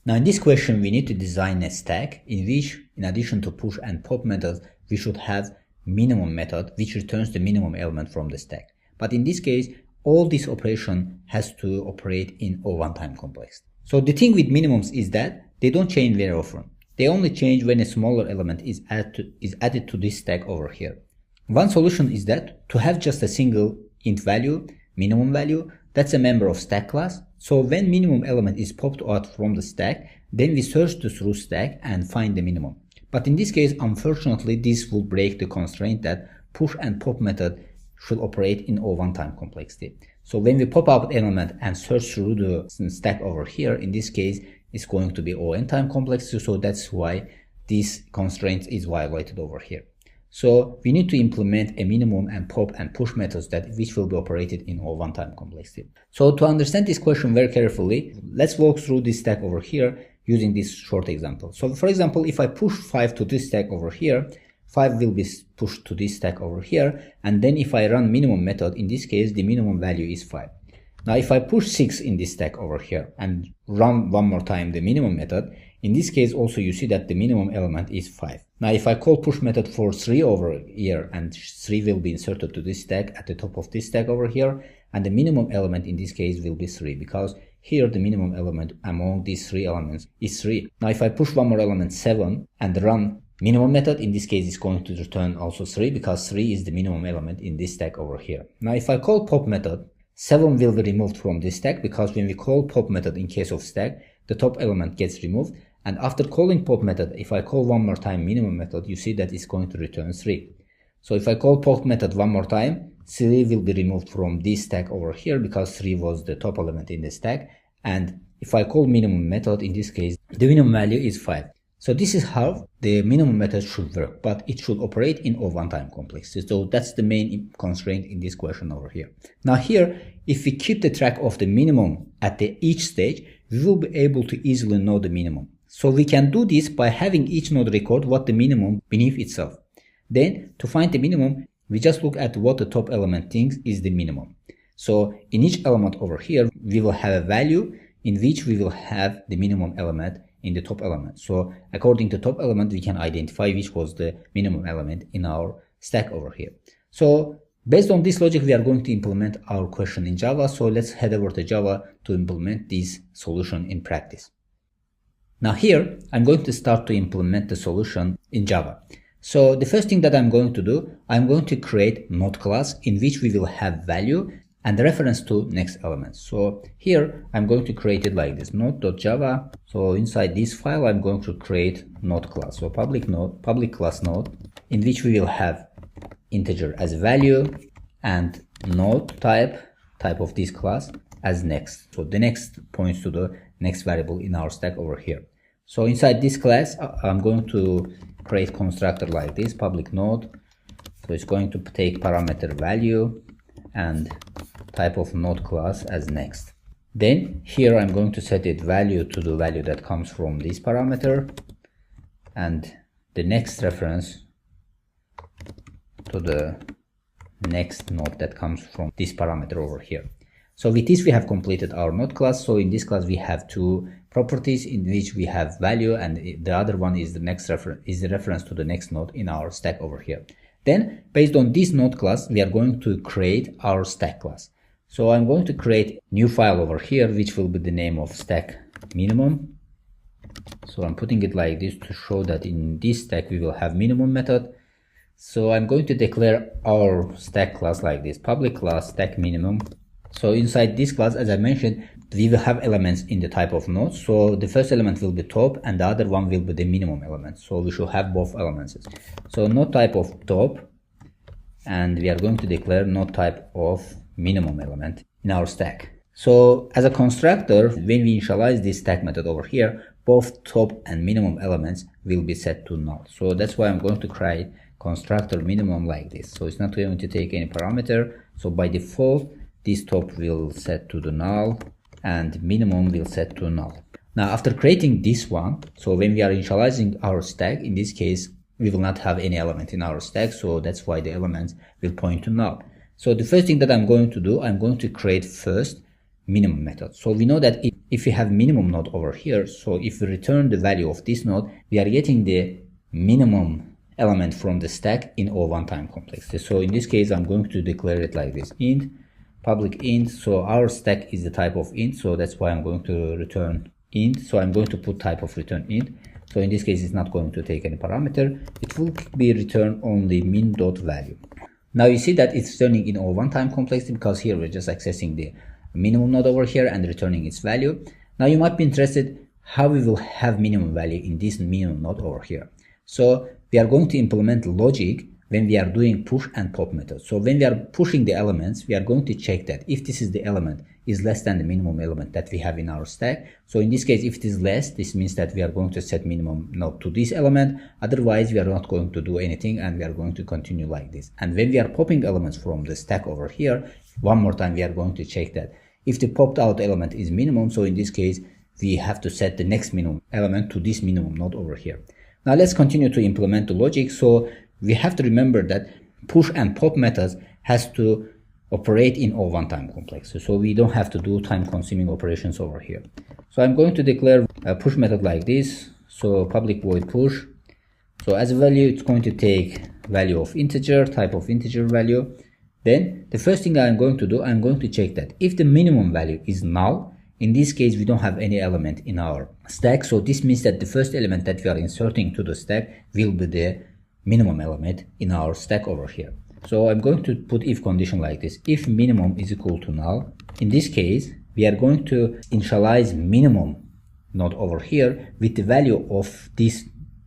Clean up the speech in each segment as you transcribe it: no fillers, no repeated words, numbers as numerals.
Now in this question, we need to design a stack in which, in addition to push and pop methods, we should have minimum method which returns the minimum element from the stack. But in this case, all this operation has to operate in O1 time complex. So the thing with minimums is that they don't change very often. They only change when a smaller element is added to this stack over here. One solution is that to have just a single int value, minimum value, that's a member of stack class. So when minimum element is popped out from the stack, then we search the through stack and find the minimum. But in this case, unfortunately, this will break the constraint that push and pop method should operate in O1 time complexity. So when we pop out element and search through the stack over here, in this case, it's going to be ON time complexity. So that's why this constraint is violated over here. So we need to implement a minimum and pop and push methods which will be operated in O1 time complexity. So to understand this question very carefully, let's walk through this stack over here using this short example. So for example, if I push 5 to this stack over here, 5 will be pushed to this stack over here, and then if I run minimum method, in this case the minimum value is 5. Now if I push 6 in this stack over here and run one more time the minimum method, in this case also you see that the minimum element is 5. Now if I call push method for 3 over here, and 3 will be inserted to this stack at the top of this stack over here, and the minimum element in this case will be 3, because here the minimum element among these 3 elements is 3. Now if I push one more element 7 and run minimum method, in this case is going to return also 3, because 3 is the minimum element in this stack over here. Now if I call pop method, 7 will be removed from this stack, because when we call pop method in case of stack, the top element gets removed. And after calling pop method, if I call one more time minimum method, you see that it's going to return 3. So if I call pop method one more time, 3 will be removed from this stack over here, because 3 was the top element in the stack. And if I call minimum method, in this case, the minimum value is 5. So this is how the minimum method should work, but it should operate in O1 time complexity. So that's the main constraint in this question over here. Now here, if we keep the track of the minimum at each stage, we will be able to easily know the minimum. So we can do this by having each node record what the minimum beneath itself. Then to find the minimum, we just look at what the top element thinks is the minimum. So in each element over here, we will have a value in which we will have the minimum element in the top element. So according to top element, we can identify which was the minimum element in our stack over here. So based on this logic, we are going to implement our question in Java. So let's head over to Java to implement this solution in practice. Now here, I'm going to start to implement the solution in Java. So the first thing that I'm going to do, I'm going to create node class in which we will have value and reference to next element. So here I'm going to create it like this, node.java. So inside this file, I'm going to create node class. So public class node, in which we will have integer as value and node type of this class as next. So the next points to the next variable in our stack over here. So inside this class, I'm going to create constructor like this, public node. So it's going to take parameter value and type of node class as next. Then here I'm going to set it value to the value that comes from this parameter, and the next reference to the next node that comes from this parameter over here. So with this we have completed our node class. So in this class we have two properties in which we have value, and the other one is the next reference to the next node in our stack over here. Then based on this node class, we are going to create our stack class. So I'm going to create new file over here, which will be the name of stack minimum. So I'm putting it like this to show that in this stack we will have minimum method. So I'm going to declare our stack class like this, public class stack minimum. So inside this class, as I mentioned, we will have elements in the type of node. So the first element will be top and the other one will be the minimum element. So we should have both elements. So node type of top, and we are going to declare node type of minimum element in our stack. So as a constructor, when we initialize this stack method over here, both top and minimum elements will be set to null. So that's why I'm going to create constructor minimum like this. So it's not going to take any parameter. So by default, this top will set to the null and minimum will set to null. Now after creating this one, so when we are initializing our stack, in this case, we will not have any element in our stack. So that's why the elements will point to null. So the first thing that I'm going to do, I'm going to create first minimum method. So we know that if we have minimum node over here, so if we return the value of this node, we are getting the minimum element from the stack in O1 time complexity. So in this case, I'm going to declare it like this: int, public int. So our stack is the type of int, so that's why I'm going to return int. So I'm going to put type of return int. So in this case, it's not going to take any parameter. It will be returned only min.value. Now you see that it's turning in O1 time complexity because here we're just accessing the minimum node over here and returning its value. Now you might be interested how we will have minimum value in this minimum node over here. So we are going to implement logic when we are doing push and pop methods. So when we are pushing the elements, we are going to check that if this is the element is less than the minimum element that we have in our stack. So in this case, if it is less, this means that we are going to set minimum node to this element. Otherwise, we are not going to do anything and we are going to continue like this. And when we are popping elements from the stack over here, one more time, we are going to check that if the popped out element is minimum. So in this case, we have to set the next minimum element to this minimum node over here. Now let's continue to implement the logic. So we have to remember that push and pop methods has to operate in O1 time complexity. So we don't have to do time consuming operations over here. So I'm going to declare a push method like this. So public void push. So as a value, it's going to take value of integer, type of integer value. Then the first thing I'm going to do, I'm going to check that if the minimum value is null, in this case, we don't have any element in our stack. So this means that the first element that we are inserting to the stack will be the minimum element in our stack over here. So I'm going to put if condition like this: if minimum is equal to null. In this case, we are going to initialize minimum node over here with the value of this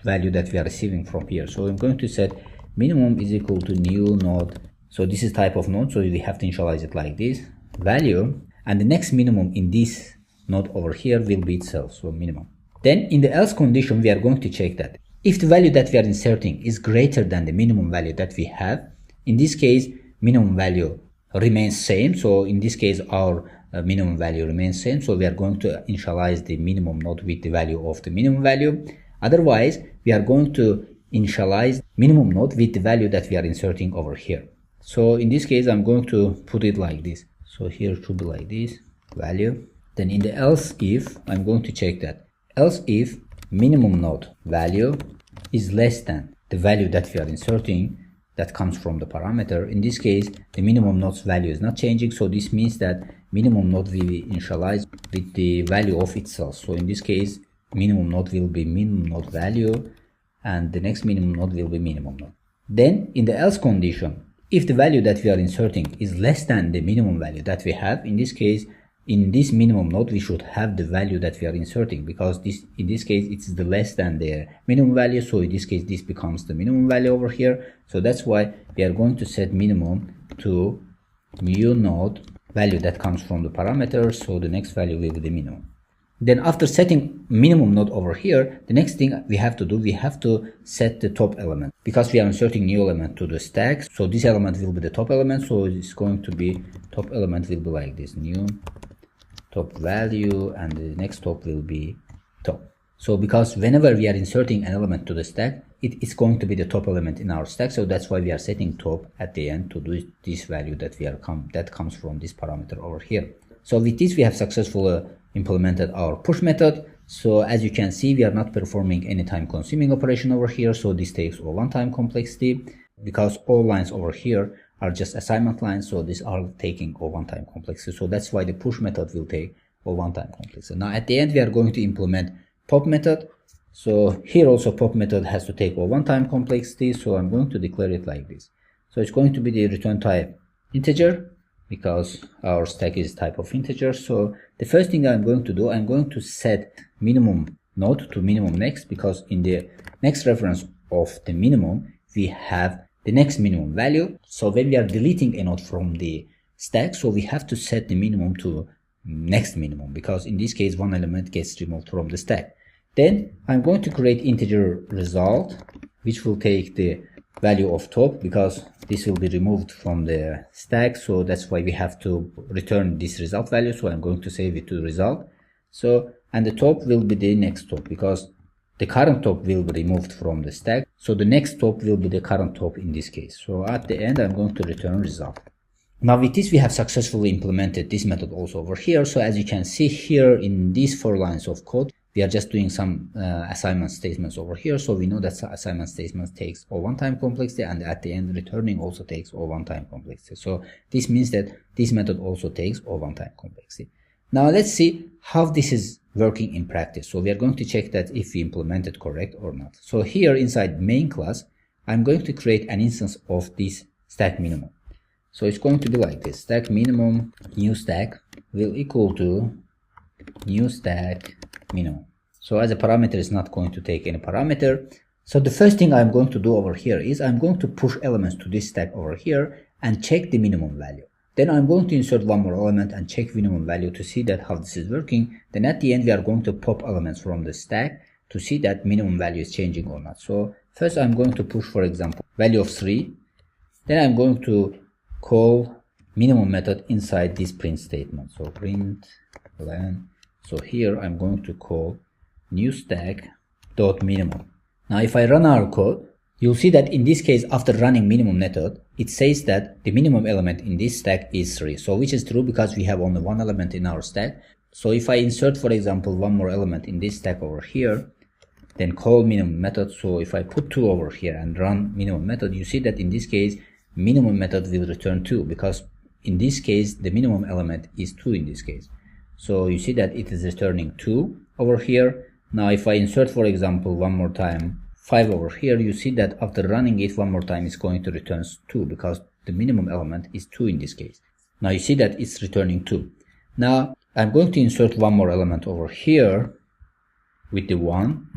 value that we are receiving from here. So I'm going to set minimum is equal to new node. So this is type of node, so we have to initialize it like this value, and the next minimum in this node over here will be itself, so minimum. Then in the else condition, we are going to check that if the value that we are inserting is greater than the minimum value that we have, in this case, minimum value remains same. So in this case, our minimum value remains same. So we are going to initialize the minimum node with the value of the minimum value. Otherwise, we are going to initialize minimum node with the value that we are inserting over here. So in this case, I'm going to put it like this. So here it should be like this value. Then in the else if, I'm going to check that else if minimum node value is less than the value that we are inserting that comes from the parameter. In this case, the minimum node's value is not changing. So this means that minimum node will be initialized with the value of itself. So in this case, minimum node will be minimum node value and the next minimum node will be minimum node. Then in the else condition, if the value that we are inserting is less than the minimum value that we have, in this case, in this minimum node, we should have the value that we are inserting, because in this case, it's the less than the minimum value. So in this case, this becomes the minimum value over here. So that's why we are going to set minimum to new node value that comes from the parameter. So the next value will be the minimum. Then after setting minimum node over here, the next thing we have to do, we have to set the top element, because we are inserting new element to the stack. So this element will be the top element. So it's going to be top element will be like this, new top value, and the next top will be top. So because whenever we are inserting an element to the stack, it is going to be the top element in our stack. So that's why we are setting top at the end to do this value that that comes from this parameter over here. So with this, we have successfully implemented our push method. So as you can see, we are not performing any time consuming operation over here. So this takes O1 time complexity, because all lines over here are just assignment lines. So these are taking O1 time complexity. So that's why the push method will take O1 time complexity. Now at the end, we are going to implement pop method. So here also pop method has to take O1 time complexity. So I'm going to declare it like this. So it's going to be the return type integer, because our stack is type of integer. So the first thing I'm going to do, I'm going to set minimum node to minimum next, because in the next reference of the minimum, we have the next minimum value. So when we are deleting a node from the stack, so we have to set the minimum to next minimum, because in this case, one element gets removed from the stack. Then I'm going to create integer result, which will take the value of top, because this will be removed from the stack. So that's why we have to return this result value. So I'm going to save it to result. So, and the top will be the next top, because the current top will be removed from the stack. So the next top will be the current top in this case. So at the end, I'm going to return result. Now with this, we have successfully implemented this method also over here. So as you can see here in these 4 lines of code, we are just doing some assignment statements over here. So we know that assignment statements takes O1 time complexity, and at the end returning also takes O1 time complexity. So this means that this method also takes O1 time complexity. Now let's see how this is working in practice. So we are going to check that if we implement it correct or not. So here inside main class, I'm going to create an instance of this stack minimum. So it's going to be like this: stack minimum new stack will equal to new stack minimum. So as a parameter is not going to take any parameter. So the first thing I'm going to do over here is I'm going to push elements to this stack over here and check the minimum value. Then I'm going to insert one more element and check minimum value to see that how this is working. Then at the end we are going to pop elements from the stack to see that minimum value is changing or not. So first I'm going to push, for example, value of 3. Then I'm going to call minimum method inside this print statement. So print len. So here I'm going to call new stack dot minimum. Now if I run our code, you'll see that in this case, after running minimum method, it says that the minimum element in this stack is 3. So which is true because we have only one element in our stack. So if I insert, for example, one more element in this stack over here, then call minimum method. So if I put 2 over here and run minimum method, you see that in this case, minimum method will return 2, because in this case, the minimum element is 2 in this case. So you see that it is returning 2 over here. Now if I insert, for example, one more time 5 over here, you see that after running it one more time, it's going to return 2 because the minimum element is 2 in this case. Now you see that it's returning 2. Now I'm going to insert one more element over here with the 1.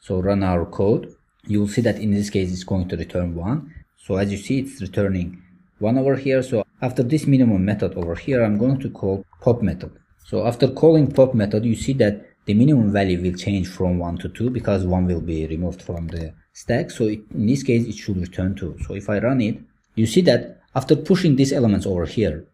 So run our code. You will see that in this case, it's going to return 1. So as you see, it's returning 1 over here. So after this minimum method over here, I'm going to call pop method. So after calling pop method, you see that the minimum value will change from 1 to 2 because 1 will be removed from the stack. So in this case, it should return 2. So if I run it, you see that after pushing these elements over here,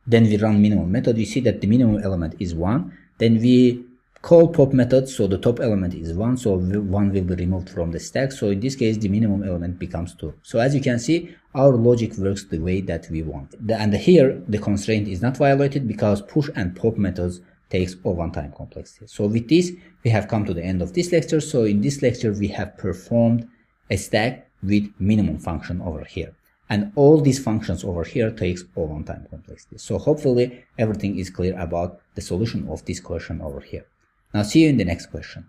then we run minimum method, you see that the minimum element is 1. Then we call pop method, so the top element is 1, so 1 will be removed from the stack. So in this case, the minimum element becomes 2. So as you can see, our logic works the way that we want. And here, the constraint is not violated because push and pop methods takes O1 time complexity. So with this, we have come to the end of this lecture. So in this lecture, we have performed a stack with minimum function over here. And all these functions over here takes O1 time complexity. So hopefully everything is clear about the solution of this question over here. Now see you in the next question.